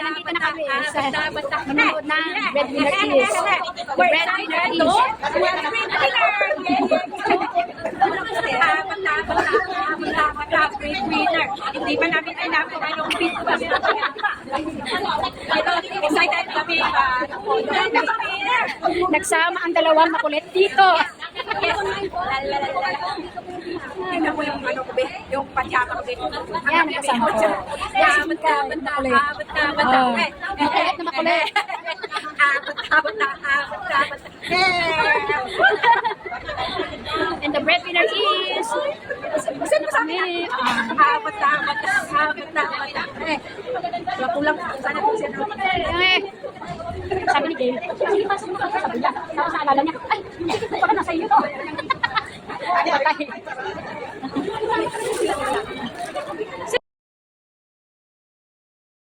nandito na kami sa manonood ng breadwinner is. The breadwinner is. Breadwinner. Hindi pa namin alam kung anong business. Excited kami. Nagsama ang dalawang makulit dito. Tingnan mo yung ano ko, be, yung pajama ko, be. Yan, kasama ko. Abot ka, abot na, abot ka, abot na. Makulit na makulit. Abot na, abot na, abot na. And the breadwinner is. Saan mo sabi na? Abot na, abot na, abot na, abot na. Wala ko lang, sana kung sino. Sabi ni Gail, sige pasok mo ka. Sabi niya, tapos naalala niya, ay, hindi ko pa nasa iyo to. Patay.